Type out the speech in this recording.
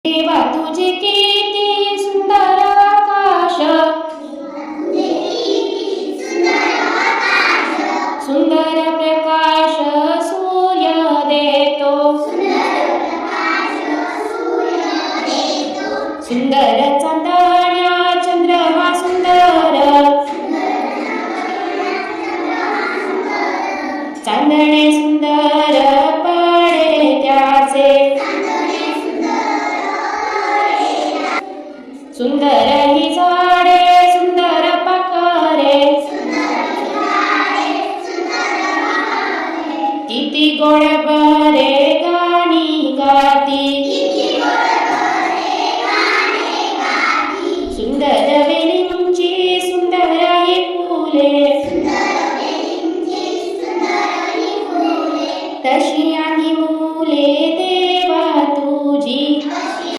देवा तुझे किती सुंदर आकाश, सुंदर प्रकाश सूर्य देतो, सुंदर चांदण्या चंद्रमा सुंदर, चांदणे सुंदर पडे त्याचे, सुंदर ही झाडे सुंदर पाखरे, किती गोड